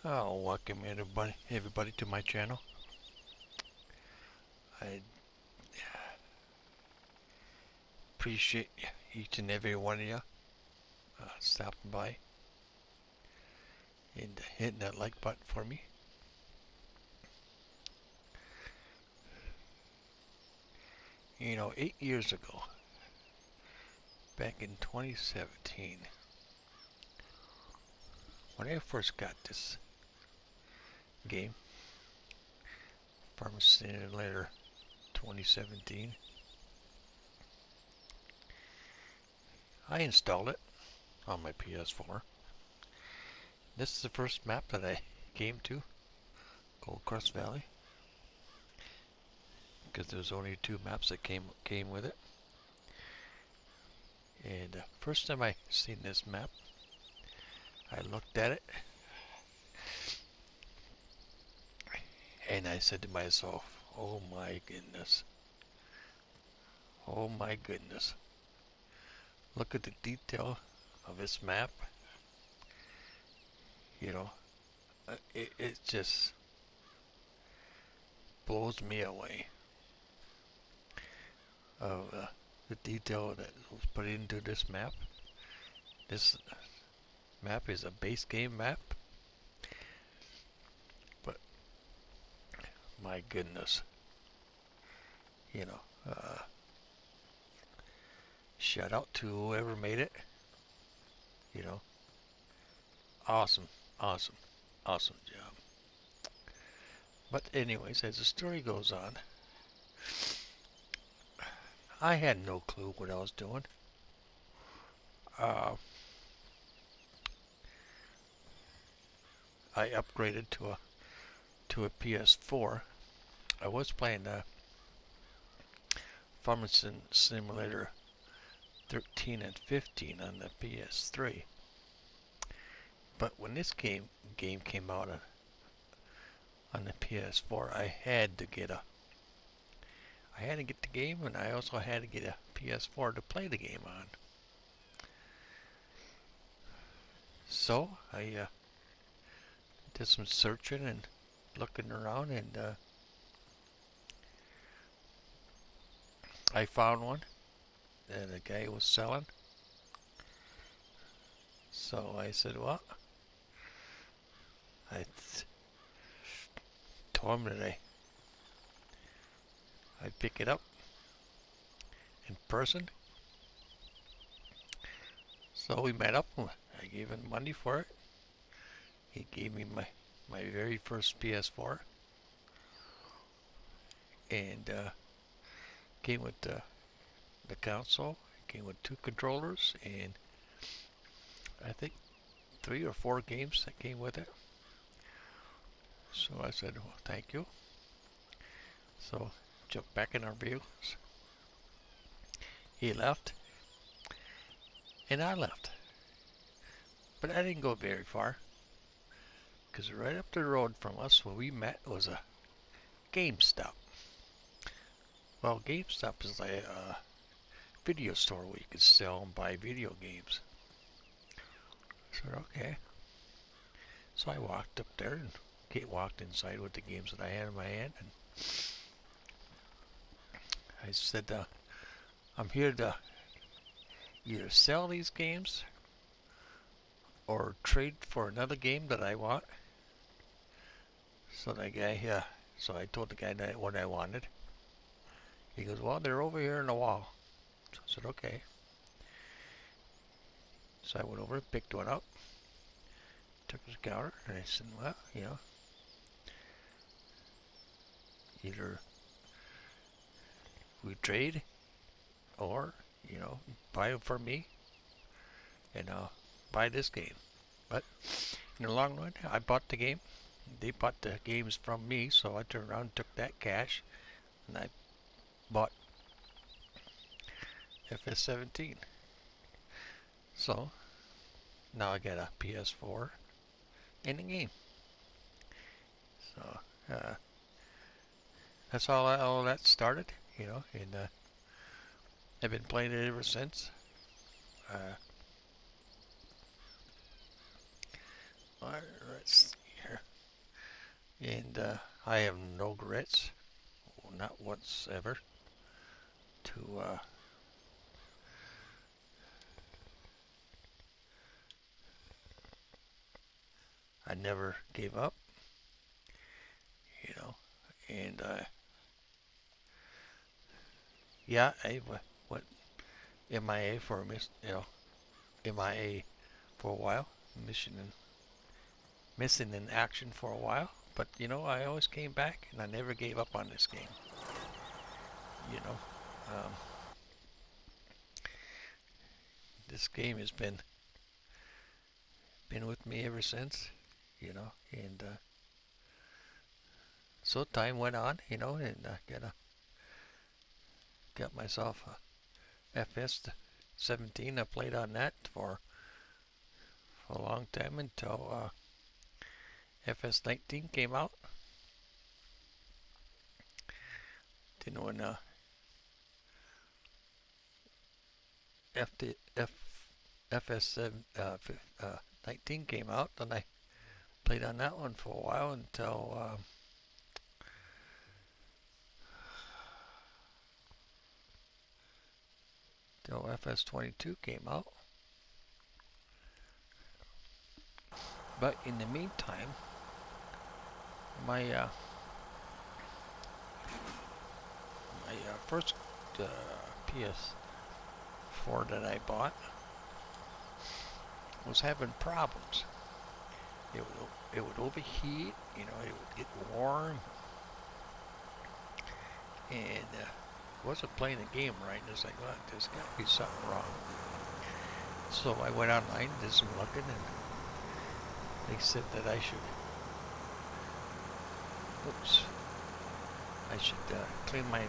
Oh, welcome everybody to my channel. I appreciate each and every one of you stopping by and hitting that like button for me. You know, 8 years ago, back in 2017, when I first got this game, Farming Simulator 2017, I installed it on my PS4. This is the first map that I came to, Gold Crust Valley, because there's only 2 maps that came with it. And first time I seen this map, I looked at it and I said to myself, oh my goodness, oh my goodness, look at the detail of this map. You know, it just blows me away of the detail that was put into this map. This map is a base game map, but my goodness, you know, shout out to whoever made it. You know, awesome, awesome, awesome job. But anyways, as the story goes on, I had no clue what I was doing. I upgraded to a PS4. I was playing Farming Simulator 13 and 15 on the PS3. But when this game came out on the PS4, I had to get the game, and I also had to get a PS4 to play the game on. So I did some searching and looking around, and I found one that a guy was selling. So I said, well, I told him that I'd pick it up in person. So we met up. I gave him money for it. He gave me my very first PS4, and came with the console. Came with 2 controllers and I think 3 or 4 games that came with it. So I said, well, thank you. So jumped back in our vehicles. He left, and I left. But I didn't go very far, because right up the road from us where we met was a GameStop. Well, GameStop is like a video store where you could sell and buy video games. I said, okay. So I walked up there, and Kate walked inside with the games that I had in my hand, and I said, I'm here to either sell these games or trade for another game that I want. So the guy, so I told the guy that what I wanted. He goes, well, they're over here in the wall. So I said, okay. So I went over and picked one up, took his counter, and I said, well, you know, either we trade or, you know, buy them for me and buy this game. But in the long run, I bought the game. They bought the games from me, so I turned around and took that cash, and I bought FS17. So now I got a PS4 and a game. So that's all that started, you know, and I've been playing it ever since. Let's see here. And I have no regrets, not whatsoever, to I never gave up, you know. And yeah, I went MIA for a MIA for a while, missing in action for a while. But I always came back, and I never gave up on this game. You know, um, this game has been with me ever since. And so time went on. And got myself a FS 17. I played on that for a long time until FS 19 came out. Then when FS 19 came out, then I played on that one for a while until FS 22 came out. But in the meantime, my first PS4 that I bought was having problems. It would overheat, it would get warm, and wasn't playing the game right. And it's like, well, there's got to be something wrong. So I went online, did some looking, and they said that I should clean my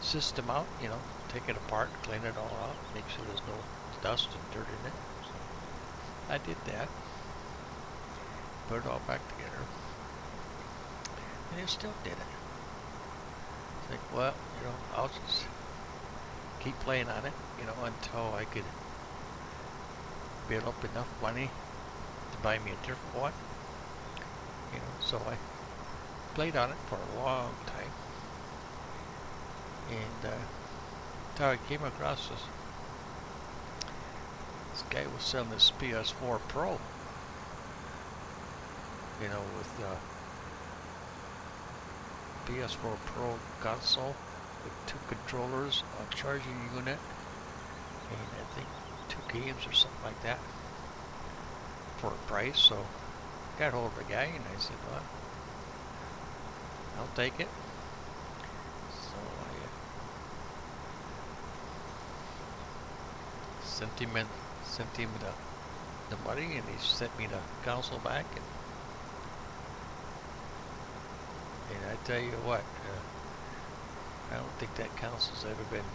system out, take it apart, clean it all out, make sure there's no dust and dirt in it. So I did that, put it all back together, and it still did it. It's like, well, I'll just keep playing on it, until I could build up enough money to buy me a different one. So I played on it for a long time, and until I came across this guy was selling this PS4 Pro, with PS4 Pro console with 2 controllers, a charging unit, and I think 2 games or something like that for a price. So I got hold of the guy, and I said, well, I'll take it. So I sent him the money, and he sent me the console back. And I tell you what, I don't think that console's ever been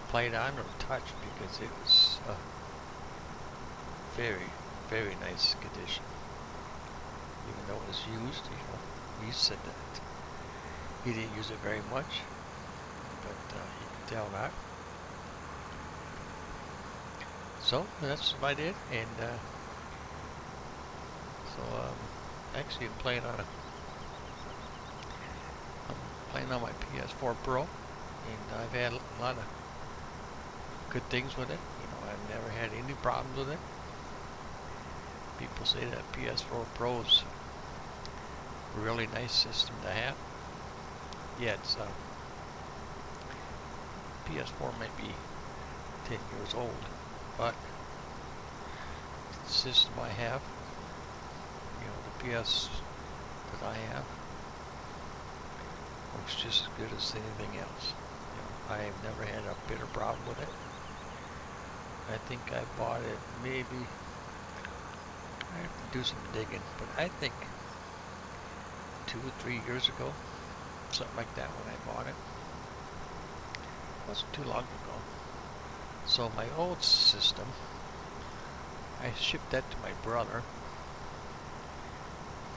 played on or touched, because it was very, very nice condition. Even though it was used, he said that he didn't use it very much, but you can tell that. So that's what I did, and actually I'm playing on my PS4 Pro, and I've had a lot of good things with it. I've never had any problems with it. People say that PS4 Pro is a really nice system to have. Yeah, it's PS4 might be 10 years old, but the system I have, the PS that I have, works just as good as anything else. I have never had a bitter problem with it. I think I bought it maybe, I have to do some digging, but I think 2 or 3 years ago, something like that, when I bought it. It wasn't too long ago. So my old system, I shipped that to my brother,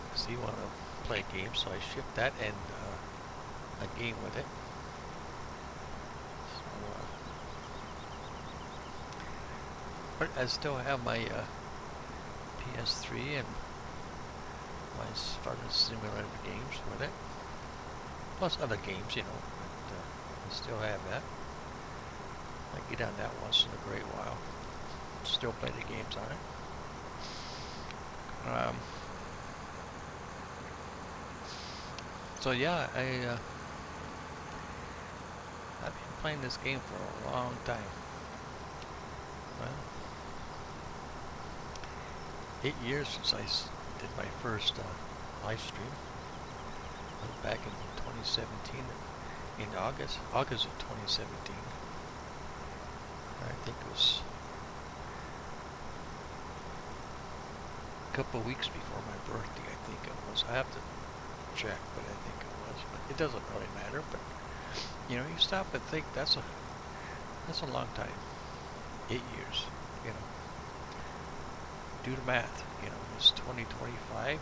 because he wanted to play a game, so I shipped that and a game with it. So, but I still have my PS3 and I started simulator games with it. Plus other games, you know. But, I still have that. I get on that once in a great while. Still play the games on it. So yeah, I've been playing this game for a long time. Well, 8 years since I did my first live stream. Back in 2017, in August of 2017. I think it was a couple of weeks before my birthday. I think it was. I have to check, but I think it was. But it doesn't really matter. But you know, you stop and think that's a long time. 8 years. You know, do the math. You know, it's 2025.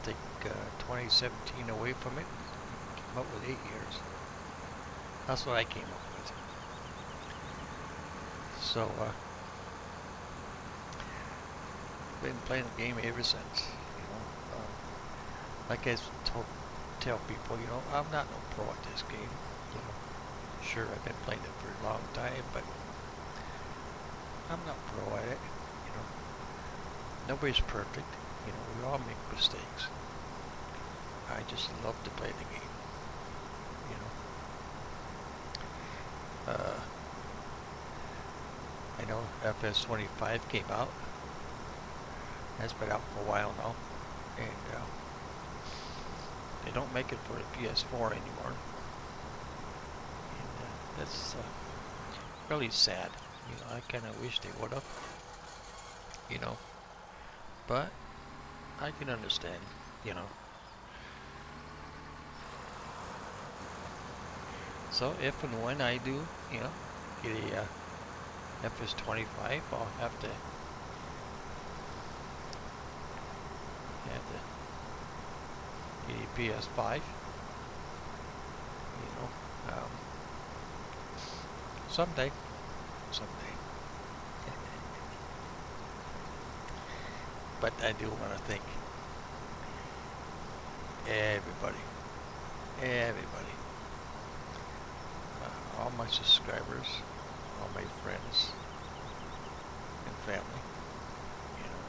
Take 2017 away from it. Came up with 8 years. That's what I came up with. So, been playing the game ever since. You know, like I tell people, you know, I'm not no pro at this game. You know, sure, I've been playing it for a long time, but I'm not pro at it. You know, nobody's perfect. You know, we all make mistakes. I just love to play the game. You know. I know FS25 came out. That's been out for a while now. And they don't make it for the PS4 anymore. And that's really sad. You know, I kind of wish they would have. You know. But I can understand, you know. So if and when I do, you know, get a FS25, I'll have to get a PS5. You know, someday. But I do want to thank everybody, all my subscribers, all my friends and family. You know,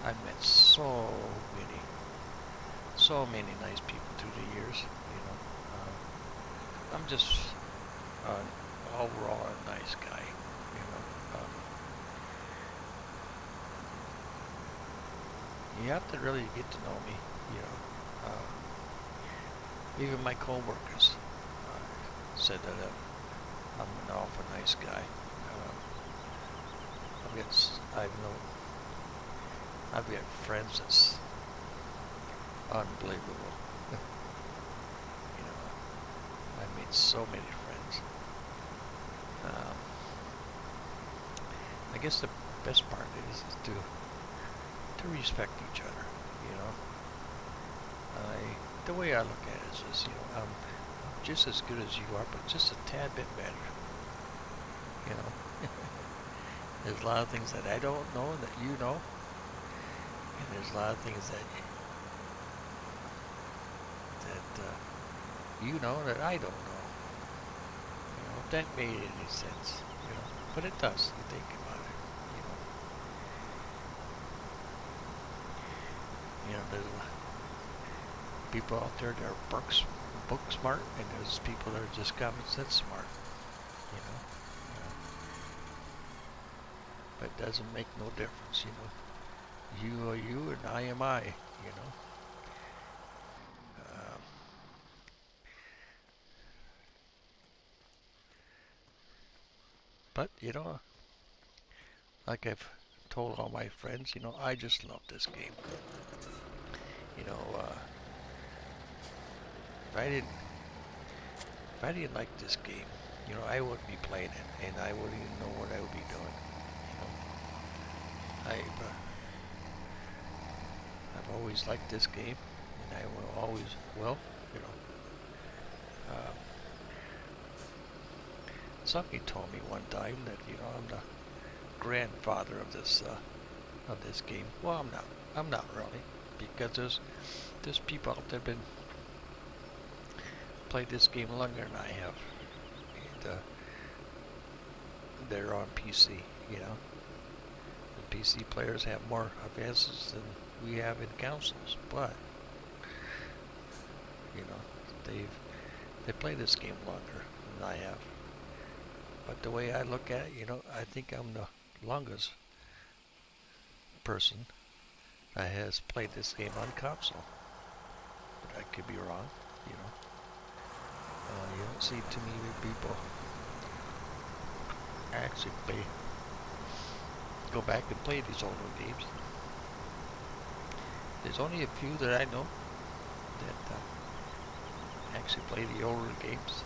I've met so many nice people through the years. You know, I'm just overall a nice guy. You know. You have to really get to know me, you know. Even my co-workers said that I'm an awful nice guy. I've got friends that's unbelievable. You know, I made so many friends. I guess the best part is to respect each other, you know. The way I look at it is, you know, I'm just as good as you are, but just a tad bit better, you know. There's a lot of things that I don't know that you know, and there's a lot of things that you know that I don't know. You know, if that made any sense, you know, but it does. You think about it. You know, there's people out there that are book smart, and there's people that are just common sense smart. You know, but it doesn't make no difference. You know, you are you, and I am I. You know. But you know, like I've told all my friends, you know, I just love this game. You know, if I didn't like this game, you know, I wouldn't be playing it, and I wouldn't even know what I would be doing. You know, I've always liked this game, and I will always will. You know, somebody told me one time that, you know, I'm the grandfather of this of this game. Well, I'm not. I'm not really, because there's people out there been played this game longer than I have, and they're on PC. You know, the PC players have more advances than we have in consoles, but you know, they play this game longer than I have. But the way I look at it, you know, I think I'm the longest person that has played this game on console. But I could be wrong, you know. You don't see too many people actually go back and play these older games. There's only a few that I know that actually play the older games.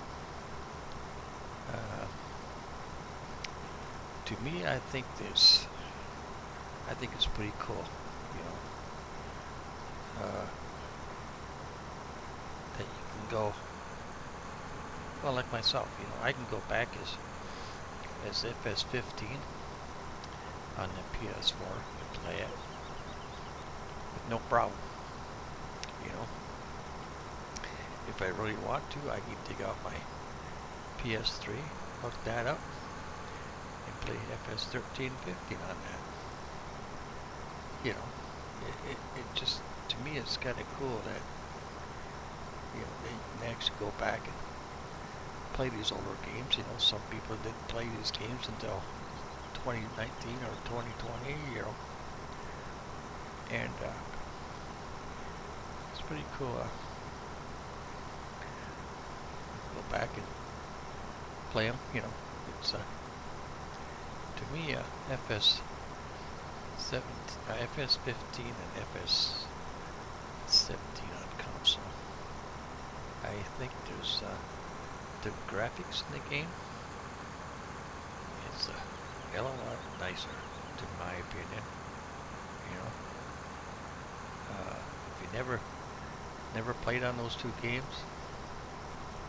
To me, I think it's pretty cool, you know, that you can go, well, like myself, you know, I can go back as FS15 on the PS4 and play it with no problem, you know. If I really want to, I can dig out my PS3, hook that up, and play FS13, 15 on that. You know, it just, to me, it's kind of cool that, you know, they can actually go back and play these older games. You know, some people didn't play these games until 2019 or 2020, you know, and it's pretty cool. Go back and play them, you know. It's to me, FS15 and FS17 on console. I think there's the graphics in the game is a hell of a lot nicer, in my opinion. You know, if you never played on those two games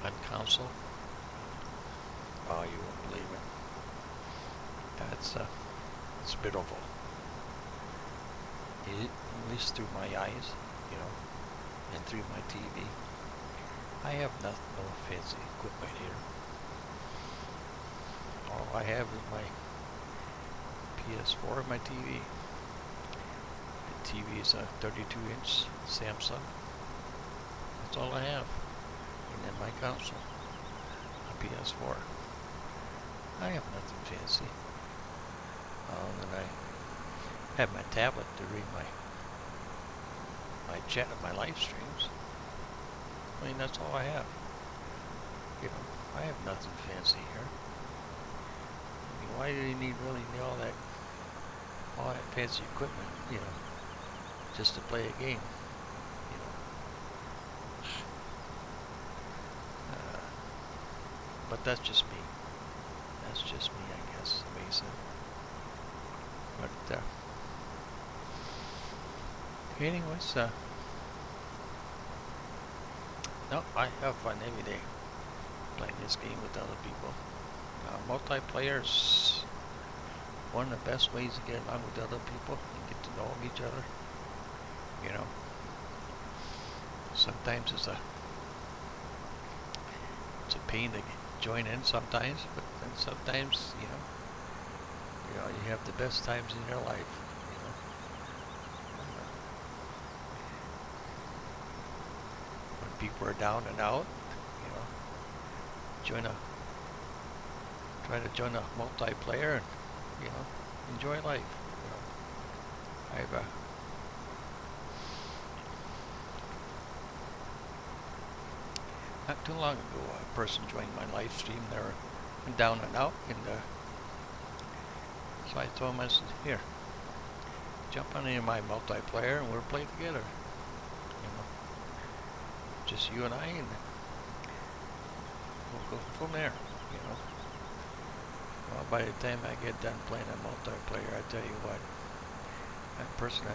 on console, oh, you won't believe it. That's it's beautiful. At least through my eyes, you know, and through my TV. I have no fancy equipment here. All I have is my PS4 and my TV. The TV is a 32-inch Samsung. That's all I have. And then my console, a PS4. I have nothing fancy. And I have my tablet to read my chat of my live streams. I mean, that's all I have. You know, I have nothing fancy here. I mean, why do you need really all that fancy equipment, you know, just to play a game, you know? But that's just me. That's just me, I guess, Mason. But anyways, no, I have fun every day playing this game with other people. Multiplayer is one of the best ways to get along with other people and get to know each other. You know, sometimes it's a pain to join in sometimes, but then sometimes, you know, you have the best times in your life. You know, when people are down and out, you know, try to join a multiplayer and, you know, enjoy life. You know, I've not too long ago, a person joined my live stream. They were down and out, and so I told him, I said, here, jump on into my multiplayer and we'll play together. You know, just you and I, and we'll go from there. You know. Well, by the time I get done playing a multiplayer, I tell you what, that person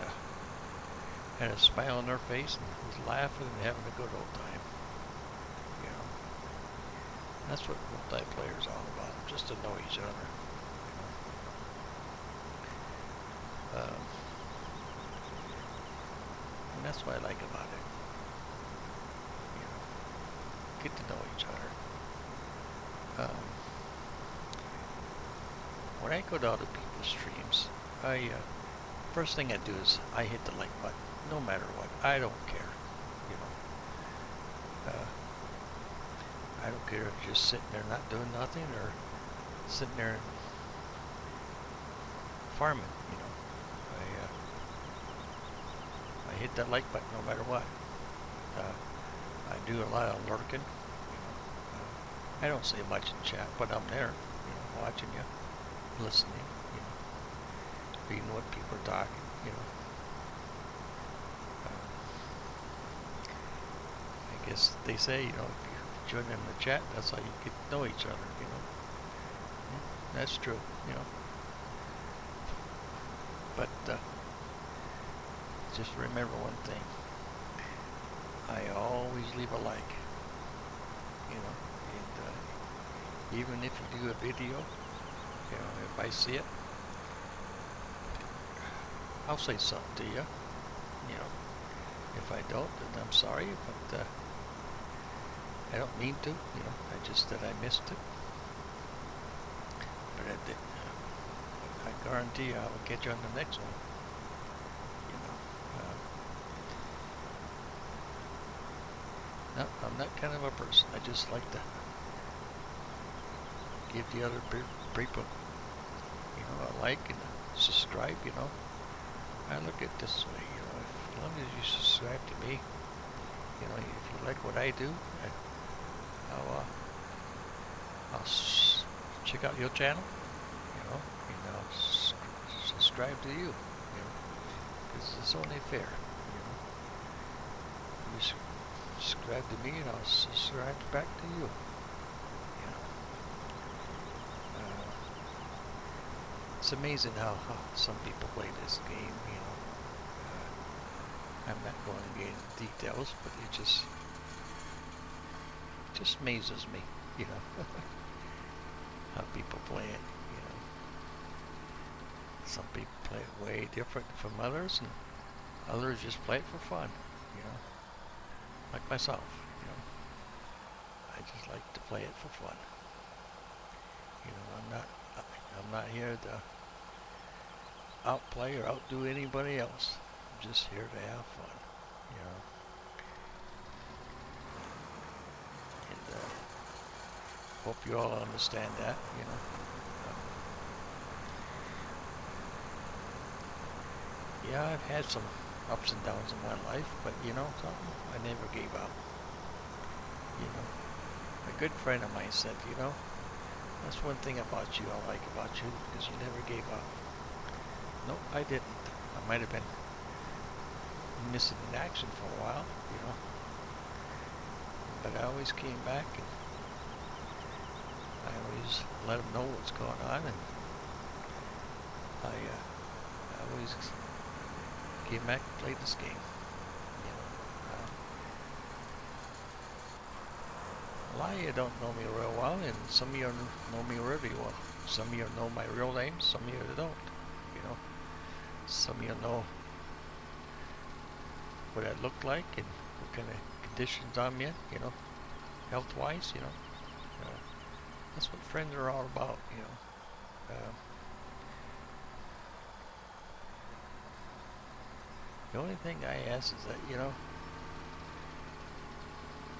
had a smile on their face and was laughing and having a good old time. You know, that's what multiplayer is all about, just to know each other. You know? that's what I like about it. You know, get to know each other. When I go to other people's streams, I first thing I do is I hit the like button, no matter what. I don't care. You know, I don't care if you're just sitting there not doing nothing or sitting there farming. You know, I hit that like button no matter what. I do a lot of lurking. You know, I don't say much in chat, but I'm there. You know, watching you, listening. You know, reading what people are talking. You know. I guess they say, you know, if you join in the chat, that's how you get to know each other, you know. That's true, you know. But just remember one thing. I always leave a like, you know, and even if you do a video, you know, if I see it, I'll say something to you, you know. If I don't, then I'm sorry, but I don't mean to, you know, I just that I missed it. But I did. I guarantee you I will get you on the next one. You know. No, I'm that kind of a person. I just like to give the other people, you know, a like and a subscribe, you know. I look at this way, you know, as long as you subscribe to me, you know, if you like what I do, I'll check out your channel, you know, and I'll subscribe to you, you know, because it's only fair, you know. You subscribe to me and I'll subscribe back to you, you know. It's amazing how some people play this game, you know. I'm not going to get into details, but it just amazes me, you know, how people play it, you know. Some people play it way different from others, and others just play it for fun, you know, like myself, you know. I just like to play it for fun. You know, I'm not here to outplay or outdo anybody else. I'm just here to have fun, you know. Hope you all understand that, you know. Yeah, I've had some ups and downs in my life, but you know something? I never gave up. You know, a good friend of mine said, you know, that's one thing about you I like about you, because you never gave up. No, I didn't. I might have been missing in action for a while, you know, but I always came back and I always let them know what's going on, and I always came back and played this game. You know, a lot of you don't know me real well, and some of you know me really well. Some of you know my real name, some of you don't. You know, some of you know what I look like and what kind of conditions I'm in. You know, health-wise. You know. That's what friends are all about, you know. The only thing I ask is that, you know,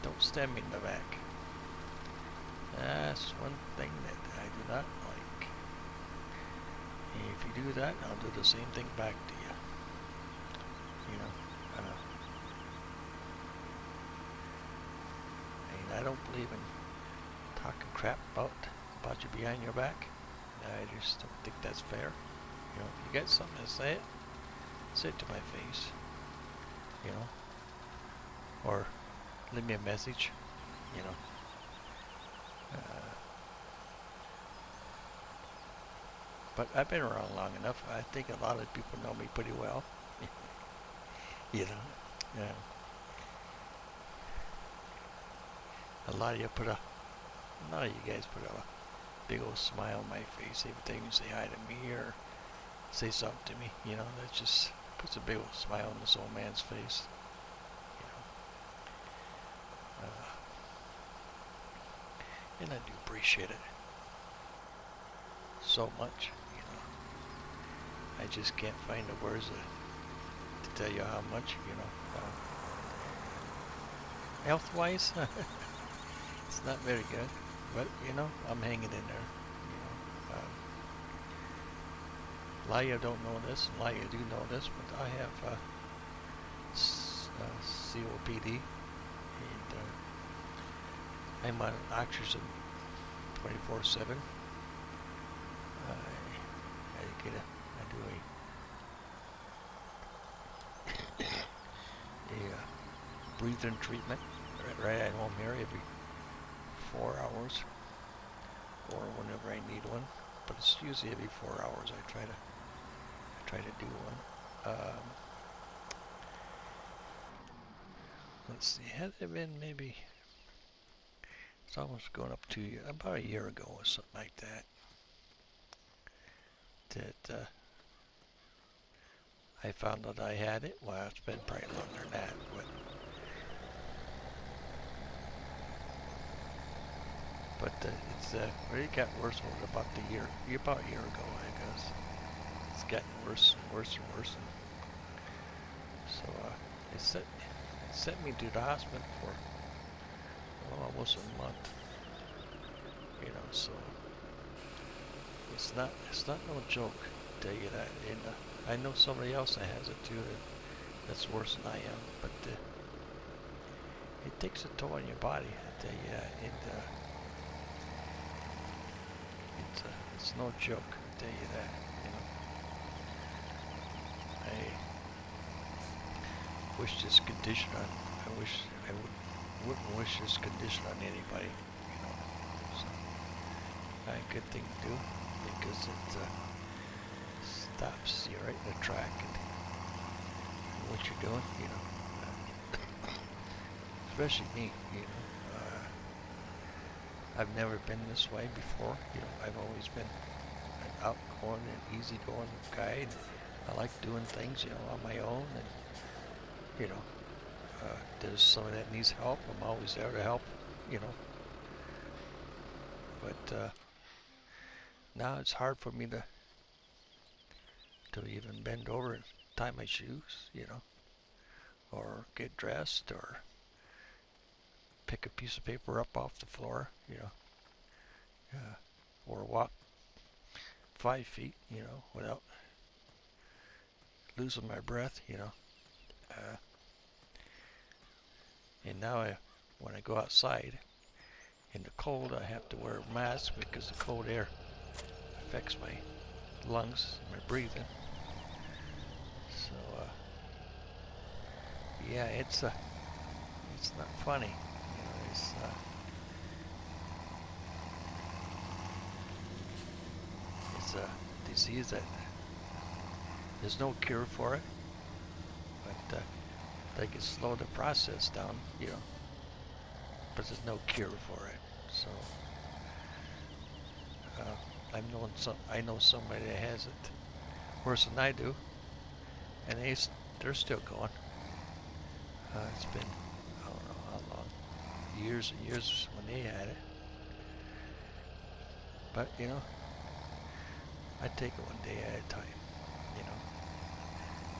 don't stab me in the back. That's one thing that I do not like. And if you do that, I'll do the same thing back to you. You know, and I don't believe in talking crap about you behind your back. I just don't think that's fair. You know, if you got something to say it to my face. You know, or leave me a message. You know, but I've been around long enough. I think a lot of people know me pretty well. You know, yeah. A lot of you guys put a big old smile on my face every time you say hi to me or say something to me. You know, that just puts a big old smile on this old man's face. And I do appreciate it so much. You know, I just can't find the words to tell you how much. You know, health-wise, it's not very good, but you know, I'm hanging in there. You know, Laia don't know this, and Laia do know this, but I have COPD, and I'm on oxygen 24/7. I do a breathing treatment right at home here every 4 hours, or whenever I need one. But it's usually every 4 hours. I try to do one. Let's see, had it been maybe, it's almost going up to about a year ago or something like that. That I found out I had it. Well, it's been probably longer than that, but it's really got worse over about a year ago, I guess. It's gotten worse and worse and worse. So it sent me to the hospital for almost a month. You know, so it's not no joke, to tell you that. And I know somebody else that has it too. That's worse than I am, but it takes a toll on your body, I tell you that. It's no joke, I tell you that. You know, I wish this condition on. I wouldn't wish this condition on anybody. You know, so not a good thing to do, because it stops you right in the track and what you're doing. You know, especially me. You know. I've never been this way before. You know, I've always been an outgoing and easygoing guy. And I like doing things, you know, on my own. And you know, there's somebody that needs help, I'm always there to help. You know, but now it's hard for me to even bend over and tie my shoes. You know, or get dressed, or pick a piece of paper up off the floor, you know, or walk 5 feet, you know, without losing my breath, you know. And now when I go outside in the cold, I have to wear a mask because the cold air affects my lungs, my breathing. So, yeah, it's not funny. It's a disease that there's no cure for it, but they can slow the process down, you know, but there's no cure for it. So I know somebody that has it worse than I do, and they're still going. It's been, I don't know how long, years and years when they had it. But, you know, I take it one day at a time, you know.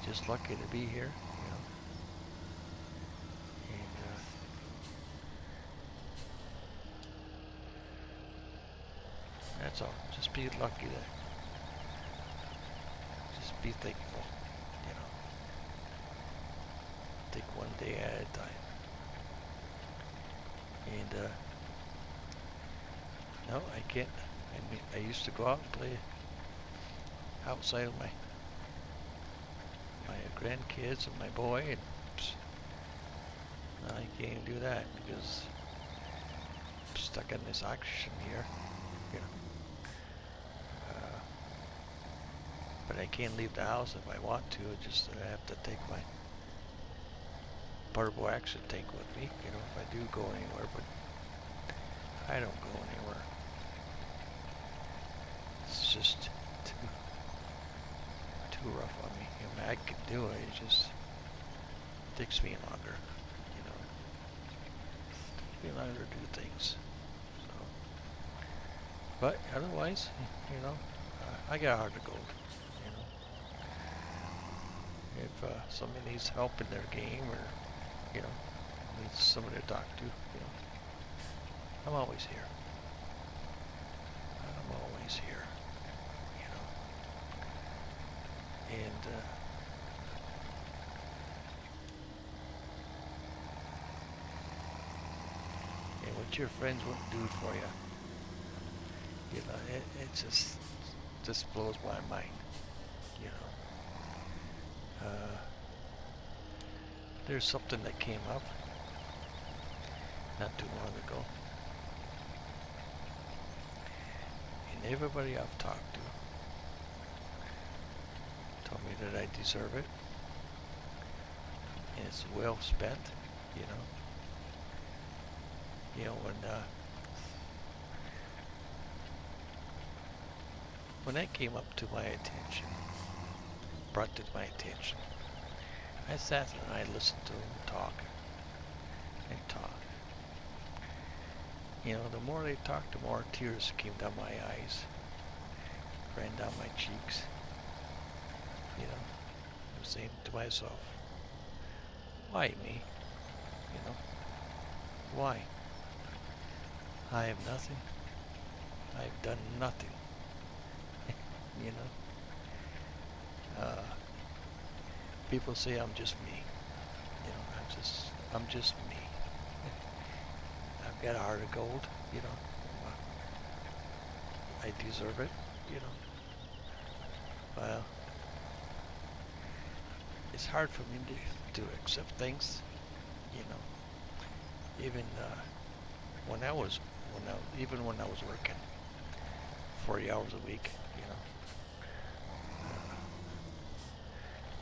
Just lucky to be here, you know. And that's all. Just be lucky to, just be thankful, you know. Take one day at a time. And no, I can't. I mean, I used to go out and play outside with my grandkids and my boy, and now I can't do that because I'm stuck in this oxygen here, you know. But I can't leave the house if I want to. Just I have to take my portable oxygen tank with me, you know, if I do go anywhere. But I don't go anywhere. It's just too rough on me. I mean, I could do it. It just takes me longer, you know. be allowed to do things. So, but otherwise, you know, I got a heart of gold. You know, if somebody needs help in their game, or you know, needs somebody to talk to, you know, I'm always here. I'm always here. You know, and what your friends wouldn't do for you, you know, it just blows my mind. You know, there's something that came up not too long ago, and everybody I've talked to told me that I deserve it, and it's well spent. You know. When that came up to my attention, brought to my attention, I sat there and I listened to them talk and talk. You know, the more they talked, the more tears came down my eyes, ran down my cheeks. You know, I was saying to myself, why me? You know, why? I have nothing. I've done nothing. You know, people say I'm just me. You know, I'm just me. I've got a heart of gold. You know, I deserve it. You know, well, it's hard for me to accept things. You know, even even when I was working 40 hours a week, you know,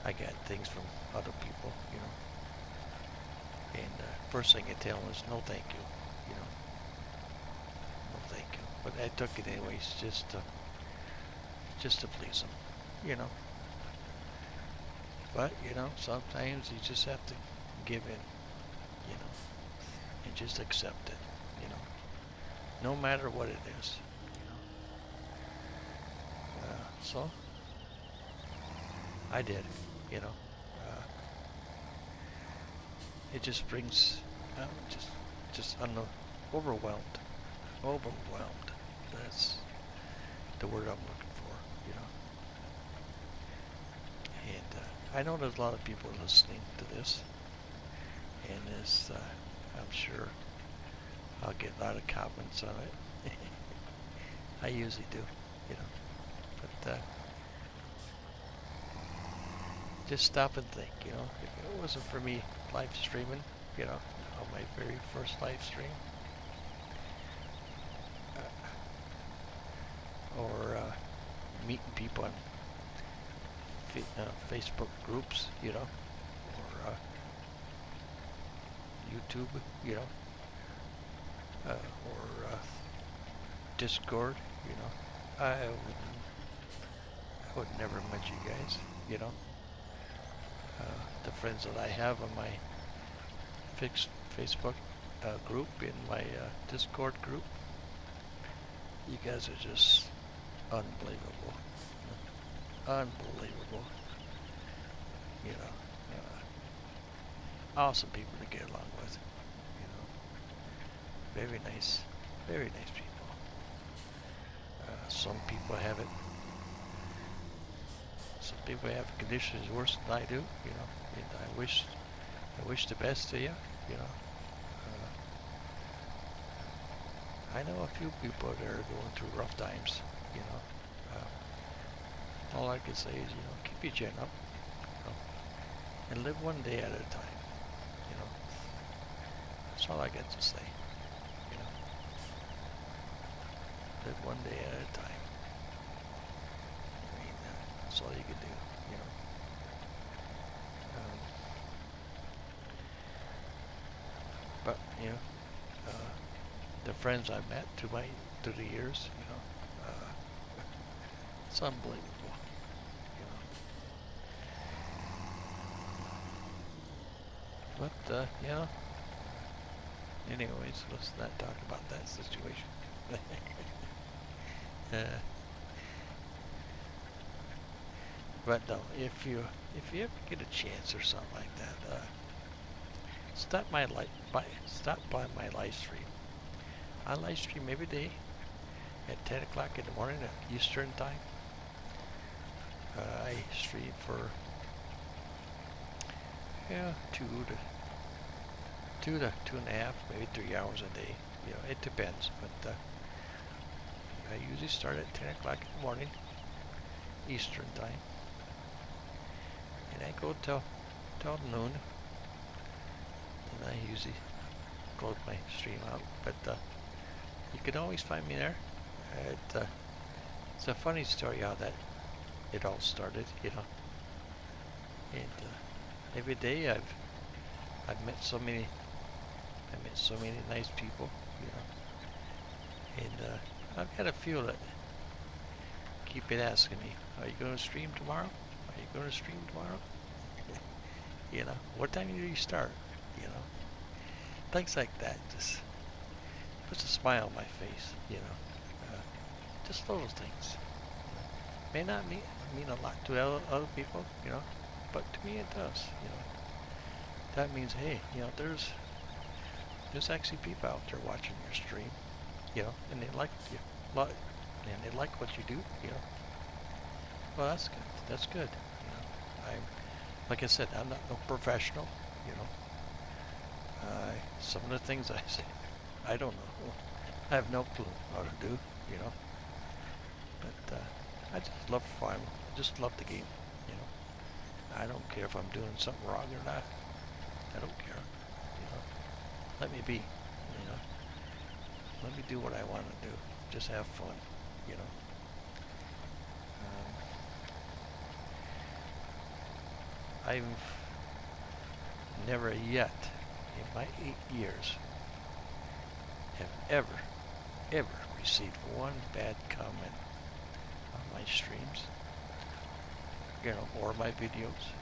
I got things from other people, you know, and first thing I tell them is no thank you, you know, no thank you. But I took it anyways, just to please them, you know. But you know, sometimes you just have to give in, you know, and just accept it, you know, no matter what it is, you know. So I did, you know. It just brings, overwhelmed, overwhelmed. That's the word I'm looking for, you know. And I know there's a lot of people listening to this, and this, I'm sure I'll get a lot of comments on it. I usually do, you know. But just stop and think, you know, if it wasn't for me live streaming, you know, on my very first live stream, or meeting people on Facebook groups, you know, or YouTube, you know, or Discord, you know, I would never met you guys, you know. The friends that I have on my Facebook group, in my Discord group, you guys are just unbelievable. Unbelievable. You know, awesome people to get along with. You know, very nice people. Some people have it. Some people have conditions worse than I do. You know, and I wish the best to you. You know, I know a few people that are going through rough times. You know. All I can say is, you know, keep your chin up, you know, and live one day at a time, you know. That's all I got to say, you know. Live one day at a time. I mean, that's all you can do, you know. But, you know, the friends I've met through the years, you know, it's unbelievable. But, you know, Anyways, let's not talk about that situation. uh, but no, if you ever get a chance or something like that, stop by my live stream. I live stream every day at 10 o'clock in the morning at Eastern time. I stream for two to 2.5, maybe 3 hours a day. You know, it depends. But I usually start at 10 o'clock in the morning Eastern time, and I go till noon. And I usually close my stream out. But you can always find me there. It's a funny story how that it all started, you know. And every day I've met so many nice people, you know. And I've had a few that keep it asking me, "Are you going to stream tomorrow? Are you going to stream tomorrow?" You know, what time do you start? You know, things like that just puts a smile on my face. You know, just little things. May not mean a lot to other people, you know, but to me it does. You know, that means, hey, you know, there's actually people out there watching your stream, you know, and they like you, and they like what you do, you know. Well, that's good. That's good. You know, like I said, I'm not no professional, you know. Some of the things I say, I don't know. I have no clue how to do, you know. But I just love fun. I just love the game, you know. I don't care if I'm doing something wrong or not. I don't care, you know. Let me be, you know. Let me do what I want to do. Just have fun, you know. I've never yet, in my 8 years, have ever received one bad comment on my streams, you know, or my videos.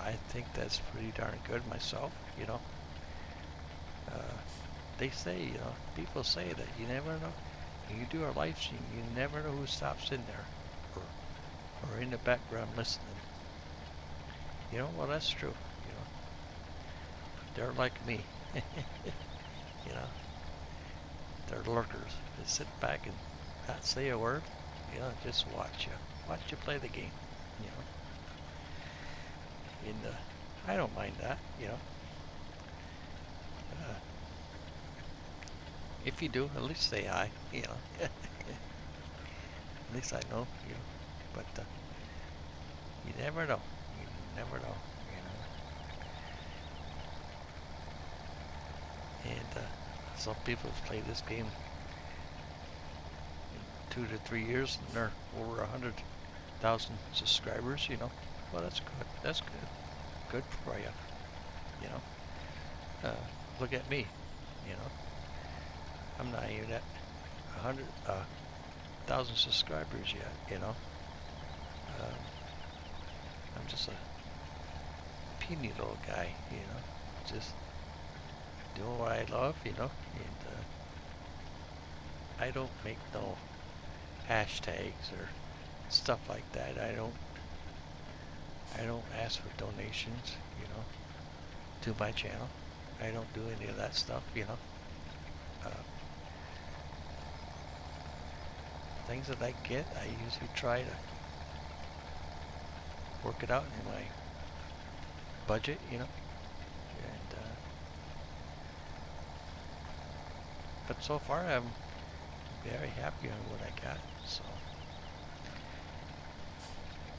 I think that's pretty darn good myself, you know. They say, you know, people say that you never know. When you do a live stream, you never know who stops in there or in the background listening. You know, well, that's true, you know. They're like me, you know. They're lurkers. They sit back and not say a word, you know, just watch you play the game, you know. And I don't mind that, you know. If you do, at least say hi, you know. At least I know, you know. But you never know. You never know, you know. And some people have played this game 2 to 3 years, and they're over 100,000 subscribers, you know. Well, that's good. That's good. Good for you, you know. Look at me, you know. I'm not even at 100,000 subscribers yet, you know. I'm just a puny little guy, you know. Just doing what I love, you know. And I don't make no hashtags or stuff like that. I don't ask for donations, you know, to my channel. I don't do any of that stuff, you know. Things that I get, I usually try to work it out in my budget, you know. And but so far I'm very happy on what I got. So,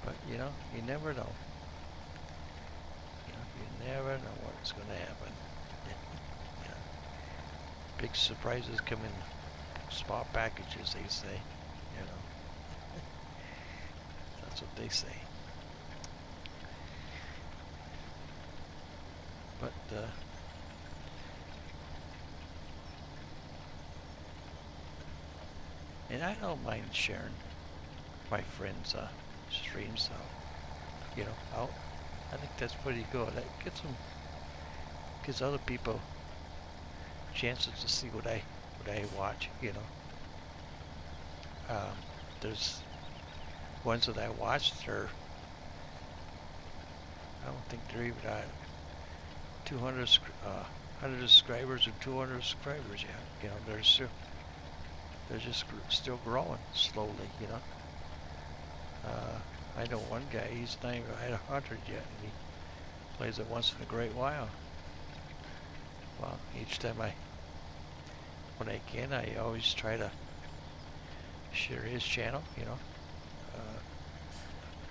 but you know, you never know. You know, you never know what's going to happen. You know, big surprises come in small packages, they say. You know, that's what they say. But and I don't mind sharing my friends' streams out, you know, out. I think that's pretty good. That gets them gives other people chances to see what I watch. You know, there's ones that I watched. I don't think they're even 200 100 subscribers or 200 subscribers yet. You know, they're just still growing slowly. You know, I know one guy. He's not even at 100 yet, and he plays it once in a great while. Well, each time when I can, I always try to share his channel. You know,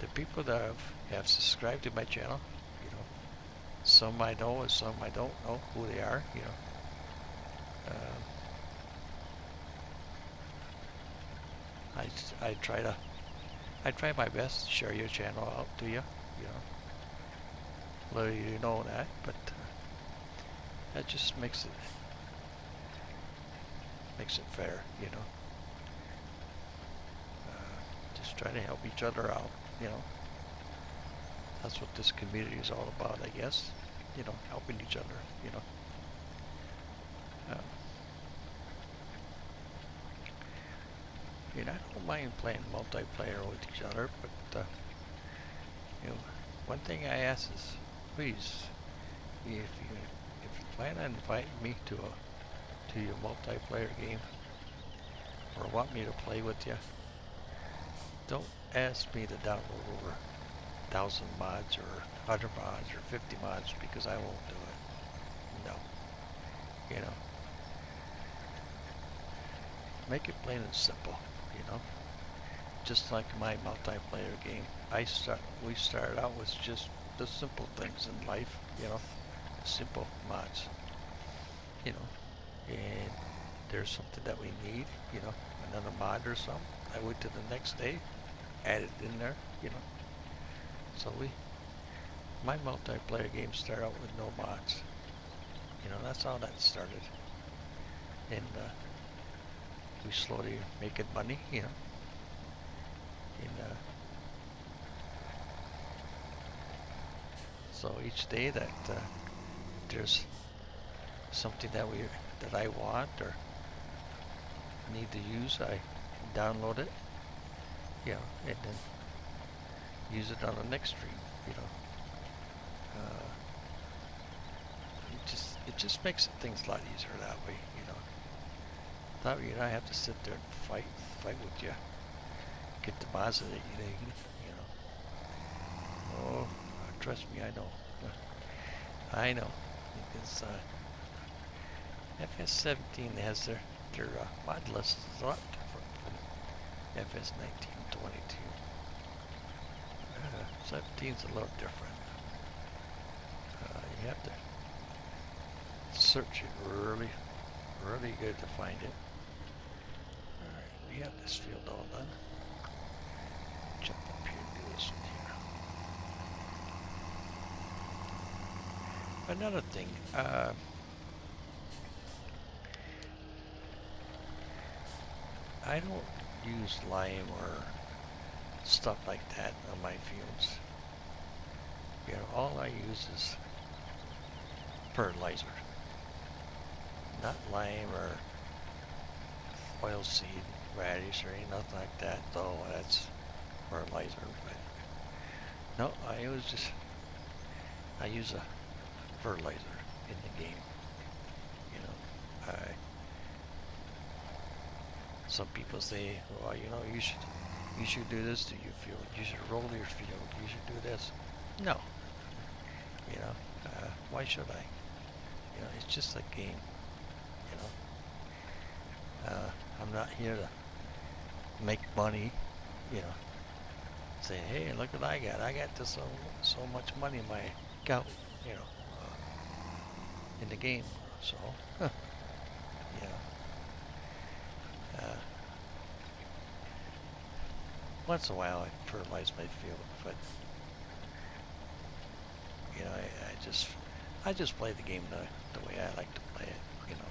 the people that have subscribed to my channel, you know, some I know and some I don't know who they are. You know, I try my best to share your channel out to you. You know, let you know that, but that just makes it fair. You know, just try to help each other out. You know, that's what this community is all about, I guess. You know, helping each other. You know. You know, I don't mind playing multiplayer with each other, but you know, one thing I ask is, please, if you plan on inviting me to your multiplayer game, or want me to play with you, don't ask me to download over 1,000 mods or 100 mods or 50 mods, because I won't do it. No, you know, make it plain and simple. You know, just like my multiplayer game, we started out with just the simple things in life. You know, simple mods. You know, and there's something that we need. You know, another mod or something. I wait till the next day, add it in there. You know, so my multiplayer game started out with no mods. You know, that's how that started, and we slowly making money, you know, and so each day that there's something that I want or need to use, I download it, you know, and then use it on the next stream, you know. It just makes things a lot easier that way, you know. That way you don't have to sit there and fight with you. Get the mods that you need, you know. Oh, trust me, I know. I know. Because FS17 has their mod list is a lot different from FS19 and 22. 17's a little different. You have to search it really good to find it. Alright, we have this field all done. Jump up here and do this one here. Another thing, I don't use lime or stuff like that on my fields. You know, all I use is fertilizer. Not lime or oilseed radish or nothing like that, though that's fertilizer. But no, I use a fertilizer in the game. You know, some people say, well, you know, you should do this to your field. You should roll your field. You should do this. No. You know, why should I? You know, it's just a game. You know, I'm not here to make money. You know, say, hey, look what I got. I got this so much money in my account. You know, in the game. So, you know, once in a while I fertilize my field, but you know, I just play the game the way I like to play it. You know,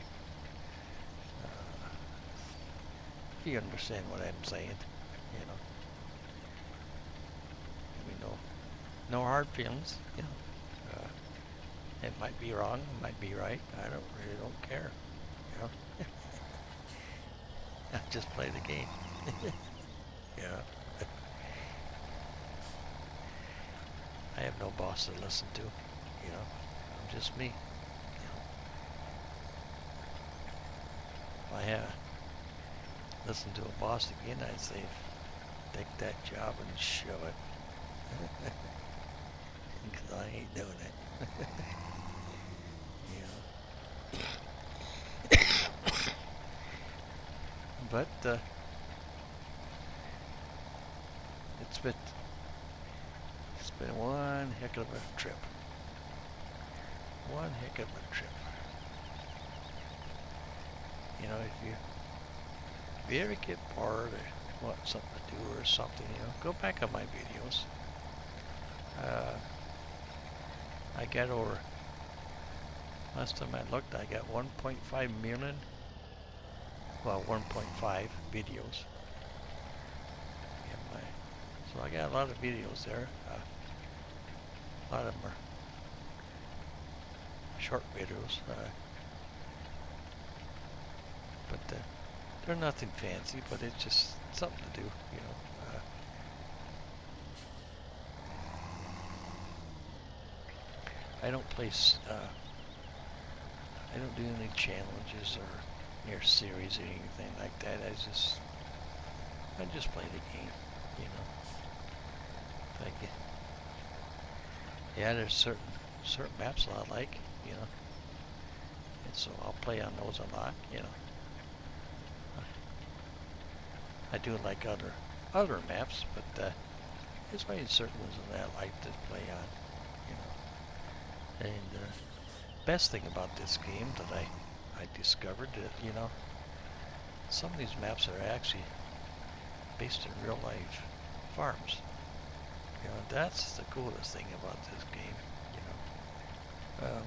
if you understand what I'm saying, you know, I mean, no hard feelings. You know, It might be wrong, it might be right. I really don't care. You know, I just play the game. Yeah. I have no boss to listen to. You know, I'm just me. You know, if I had listened to a boss again, I'd say, take that job and shove it. Because I ain't doing it. You know. But it's been one heck of a trip. One heck of a trip. You know, if you ever get bored or want something to do or something, you know, go back on my videos. I got over, last time I looked, I got 1.5 million, well, 1.5 videos. So I got a lot of videos there. A lot of them are short videos, but they're nothing fancy, but it's just something to do, you know. I don't place, I don't do any challenges or series or anything like that. I just play the game, you know. Yeah, there's certain maps I like, you know, and so I'll play on those a lot, you know. I do like other maps, but there's only certain ones that I like to play on, you know. And best thing about this game that I discovered that, you know, some of these maps are actually based in real life farms. You know, that's the coolest thing about this game, you know.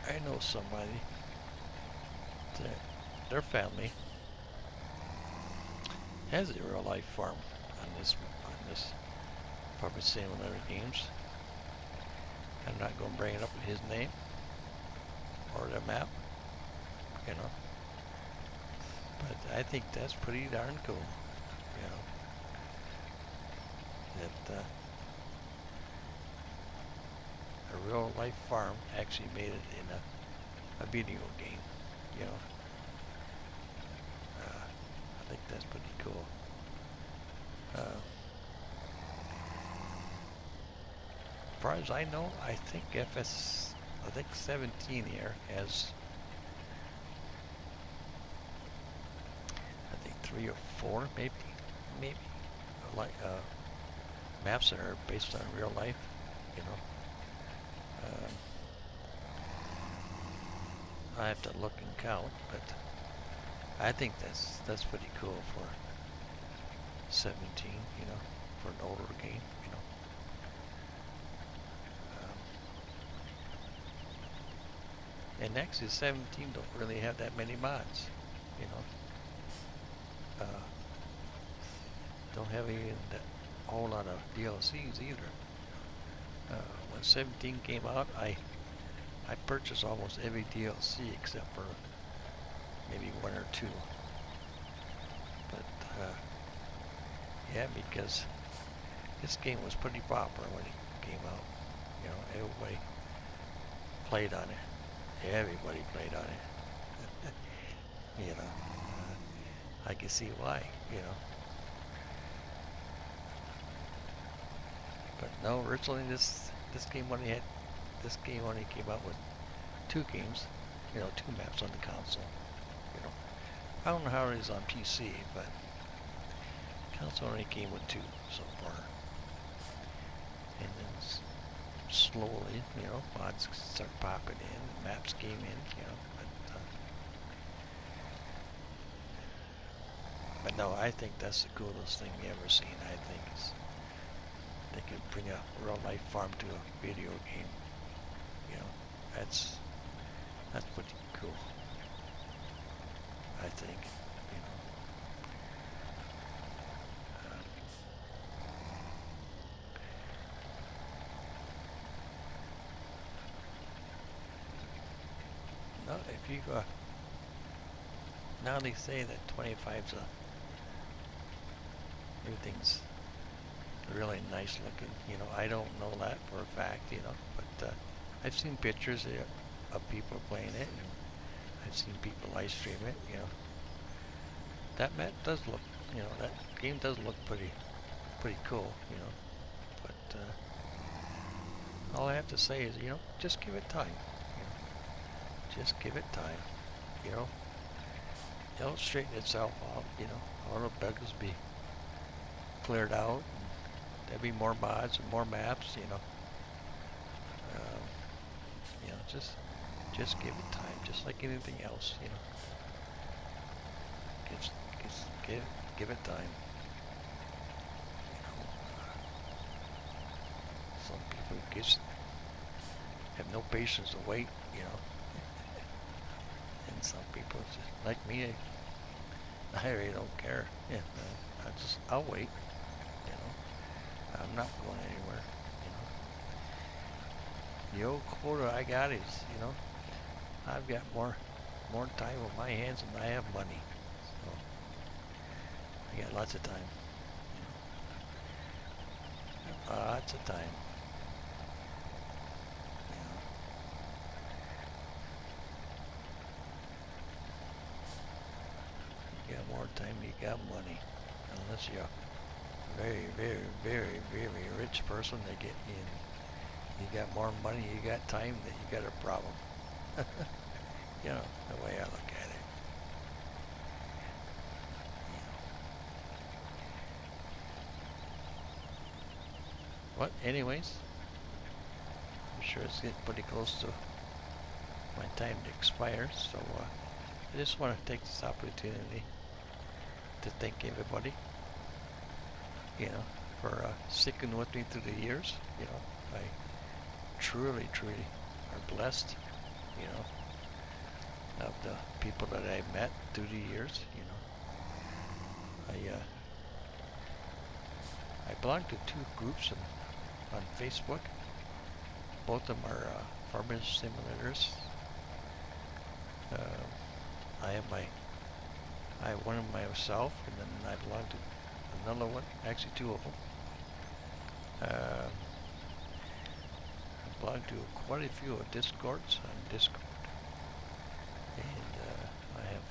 I know somebody that their family has a real life farm on this Farming Simulator games. I'm not going to bring it up with his name or the map, you know. But I think that's pretty darn cool, you know. That a real life farm actually made it in a video game, you know. I think that's pretty cool. As far as I know, I think 17 here has, I think 3 or 4 maybe like maps that are based on real life, you know. I have to look and count, but I think that's pretty cool for 17, you know, for an older game, you know. And actually 17 don't really have that many mods, you know. Don't have even a whole lot of DLCs either. When 17 came out, I purchased almost every DLC except for maybe 1 or 2. But yeah, because this game was pretty popular when it came out. You know, everybody played on it. Everybody played on it. You know, I can see why. You know. But no, originally this game only came out with 2 games, you know, 2 maps on the console. You know, I don't know how it is on PC, but console only came with 2 so far. And then slowly, you know, mods start popping in, maps came in, you know. But no, I think that's the coolest thing you ever seen. I think it's they could bring a real life farm to a video game. You know, that's pretty cool. I think, you know. if you now they say that 25's everything's really nice looking. You know, I don't know that for a fact, you know, but I've seen pictures of people playing it, and I've seen people live stream it, you know. That map does look, you know, that game does look pretty cool, you know. But all I have to say is, you know, just give it time. You know, just give it time. You know, it'll straighten itself out. You know, all the bugs will be cleared out. And there'll be more mods and more maps. You know, just give it time, just like anything else. You know, give it time. Some people just have no patience to wait, you know. And some people just like me, I really don't care. Yeah, I'll wait. You know, I'm not going anywhere. You know, the old quota I got is, you know, I've got more time on my hands than I have money. So I got lots of time. You know, lots of time. You got more time, you got money. Unless you're a very rich person, they get in. You got more money, you got time, then you got a problem. You know, the way I look at it. But anyways, I'm sure it's getting pretty close to my time to expire, so I just want to take this opportunity to thank everybody, you know, for sticking with me through the years. You know, I truly are blessed, you know, of the people that I've met through the years. You know, I belong to two groups on Facebook. Both of them are farmers simulators. I have one of myself, and then I belong to another one, actually two of them. I belong to quite a few Discords on Discord, and I have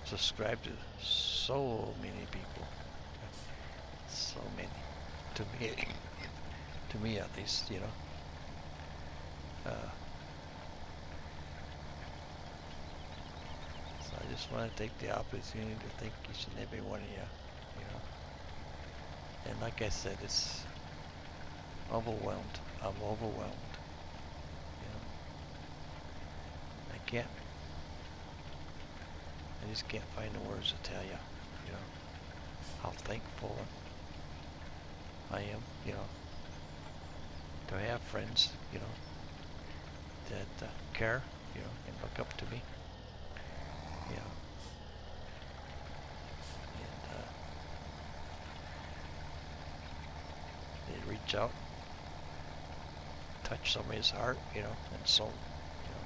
subscribed to so many people, so many, to me at least, you know. So I just want to take the opportunity to thank each and every one of you, you know. And like I said, it's overwhelmed. I'm overwhelmed. You know, I just can't find the words to tell you, you know, how thankful I am, you know, to have friends, you know, that care, you know, and look up to me, you know, and they reach out, touch somebody's heart, you know, and soul, you know,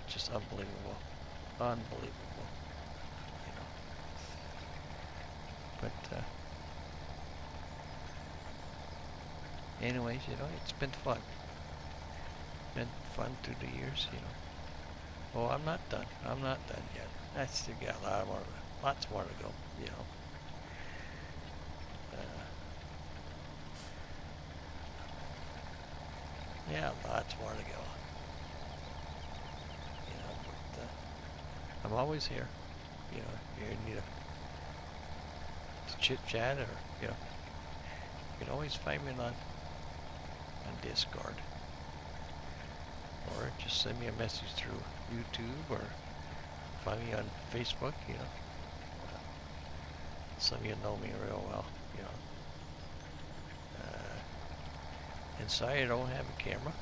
just unbelievable, unbelievable, you know, but anyways, you know, it's been fun. Been fun through the years, you know. Oh, I'm not done. I'm not done yet. I still got lots more to go, you know. Yeah, lots more to go. You know, but I'm always here. You know, you need to chit chat, or you know, you can always find me on Discord, or just send me a message through YouTube, or find me on Facebook. You know, some of you know me real well. You know, and sorry I don't have a camera.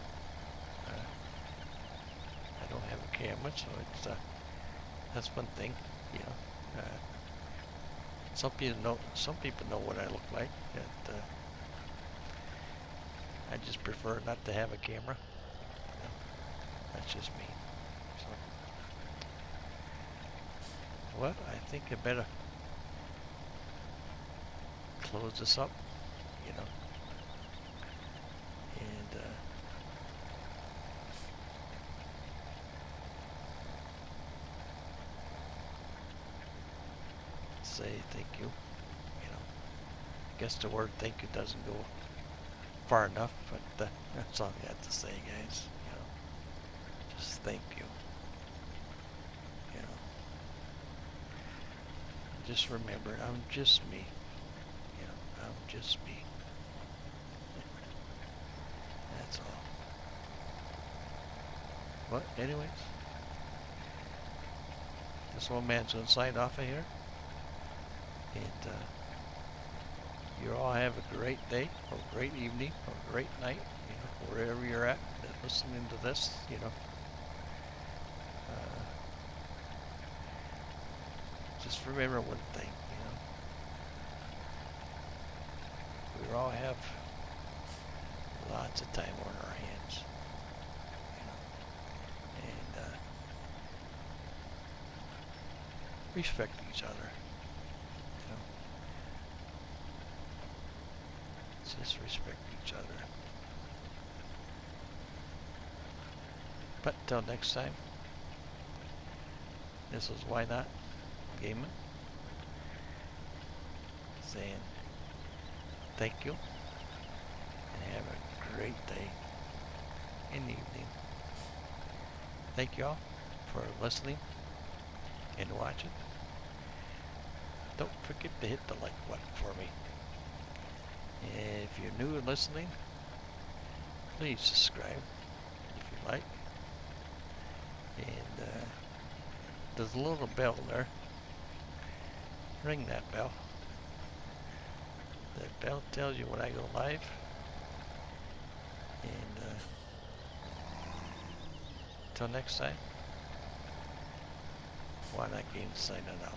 I don't have a camera, so it's that's one thing. You know, some people know what I look like. And, I just prefer not to have a camera. That's just me. So, well, I think I better close this up, you know, and say thank you. You know, I guess the word thank you doesn't go far enough, but that's all I have to say, guys. You know, just thank you. You know, just remember, I'm just me. You know, I'm just me. That's all. But anyways, this old man's gonna sign off of here, and you all have a great day, or a great evening, or a great night, you know, wherever you're at listening to this, you know. Just remember one thing, you know. We all have lots of time on our hands, you know, and respect each other, you know. Just respect each other. But till next time, this is Why Not Gaming, saying thank you and have a great day and evening. Thank you all for listening and watching. Don't forget to hit the like button for me. And if you're new and listening, please subscribe if you like. And there's a little bell there. Ring that bell. That bell tells you when I go live. And until next time, Why Not Games signing out.